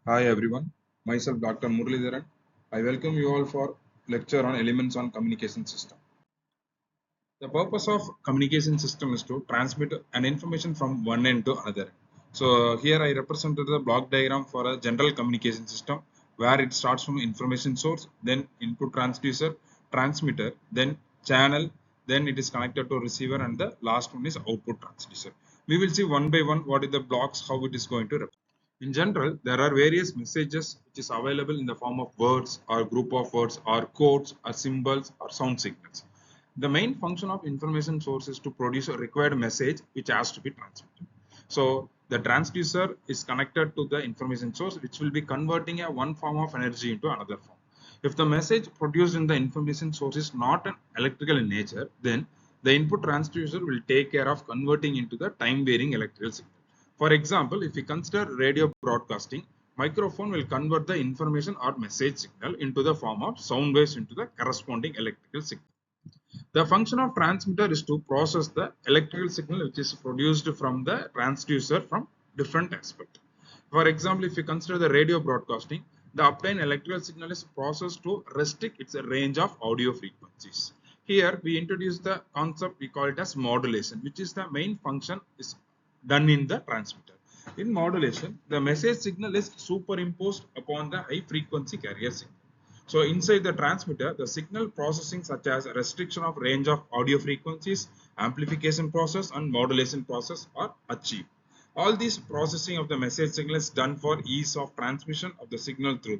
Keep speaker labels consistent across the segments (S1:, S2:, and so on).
S1: Hi everyone, myself Dr. Muralidharan. I welcome you all for lecture on elements on communication system. The purpose of communication system is to transmit an information from one end to another. So here I represented the block diagram for a general communication system where it starts from information source, then input transducer, transmitter, then channel, then it is connected to receiver, and the last one is output transducer. We will see one by one what is the blocks, how it is going to represent. In general, there are various messages which is available in the form of words or group of words or codes or symbols or sound signals. The main function of information source is to produce a required message which has to be transmitted. So the transducer is connected to the information source which will be converting a one form of energy into another form. If the message produced in the information source is not an electrical in nature, then the input transducer will take care of converting into the time varying electrical signal. For example, if we consider radio broadcasting, microphone will convert the information or message signal into the form of sound waves into the corresponding electrical signal. The function of transmitter is to process the electrical signal which is produced from the transducer from different aspects. For example, if you consider the radio broadcasting, the obtained electrical signal is processed to restrict its range of audio frequencies. Here we introduce the concept, we call it as modulation, which is the main function is done in the transmitter. In modulation, the message signal is superimposed upon the high frequency carrier signal. So inside the transmitter, the signal processing such as restriction of range of audio frequencies, amplification process and modulation process are achieved. All these processing of the message signal is done for ease of transmission of the signal through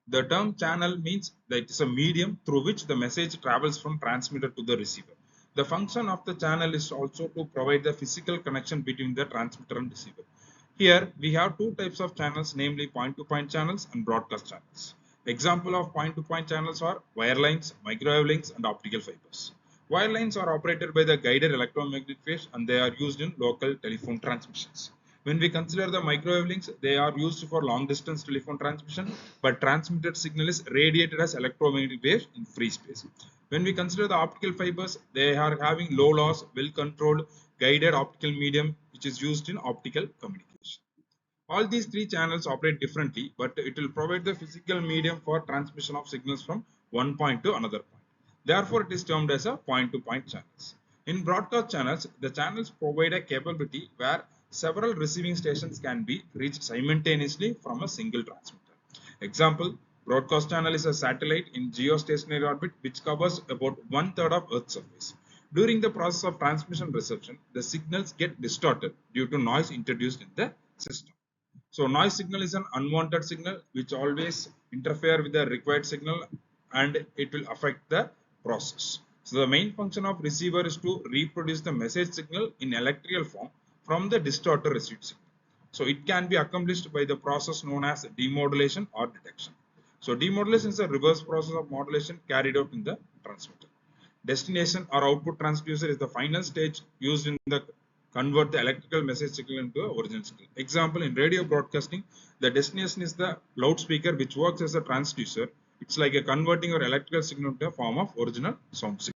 S1: the term channel means that it is a medium through which the message travels from transmitter to the receiver. The function of the channel is also to provide the physical connection between the transmitter and receiver. Here we have two types of channels, namely point-to-point channels and broadcast channels. Example of point-to-point channels are wire lines, microwave links, and optical fibers. Wire lines are operated by the guided electromagnetic waves and they are used in local telephone transmissions. When we consider the microwave links, they are used for long distance telephone transmission, but transmitted signal is radiated as electromagnetic waves in free space. When we consider the optical fibers, they are having low loss, well controlled, guided optical medium which is used in optical communication. All these three channels operate differently, but it will provide the physical medium for transmission of signals from one point to another point. Therefore, it is termed as a point-to-point channels. In broadcast channels, the channels provide a capability where several receiving stations can be reached simultaneously from a single transmitter. Example, broadcast channel is a satellite in geostationary orbit which covers about one-third of Earth's surface. During the process of transmission reception, the signals get distorted due to noise introduced in the system. So noise signal is an unwanted signal which always interfere with the required signal and it will affect the process. So the main function of receiver is to reproduce the message signal in electrical form from the distorted received signal. So it can be accomplished by the process known as demodulation or detection. So demodulation is a reverse process of modulation carried out in the transmitter. Destination or output transducer is the final stage used in the convert the electrical message signal into a original signal. Example, in radio broadcasting, the destination is the loudspeaker which works as a transducer. It's like a converting your electrical signal to a form of original sound signal.